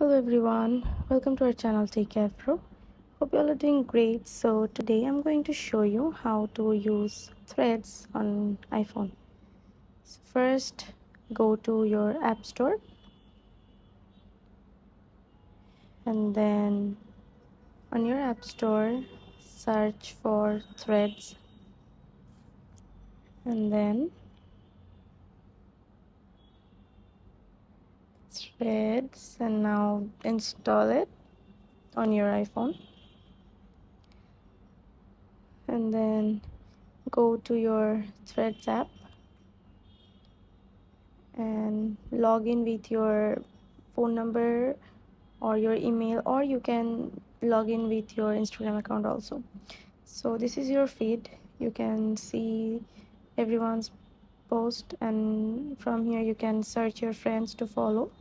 Hello everyone, welcome to our channel Take Afro. Hope you all are doing great. So today I'm going to show you how to use Threads on iPhone. So first go to your App Store and then on your App Store search for Threads and then Threads and now install it on your iPhone and then go to your Threads app and log in with your phone number or your email, or you can log in with your Instagram account also. So this is your feed. You can see everyone's post and from here you can search your friends to follow.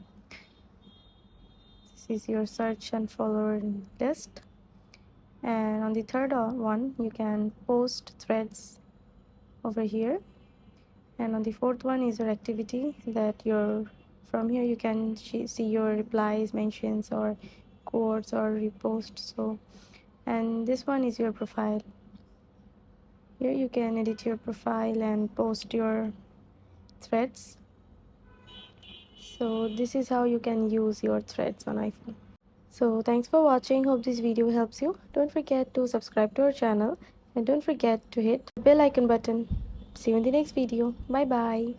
This is your search and follower list, and on the third one you can post threads over here, and on the fourth one is your activity that your from here you can see your replies, mentions or quotes or reposts. So and this one is your profile. Here you can edit your profile and post your threads. So this is how you can use your threads on iPhone. So thanks for watching. Hope this video helps you. Don't forget to subscribe to our channel and don't forget to hit the bell icon button. See you in the next video. Bye bye.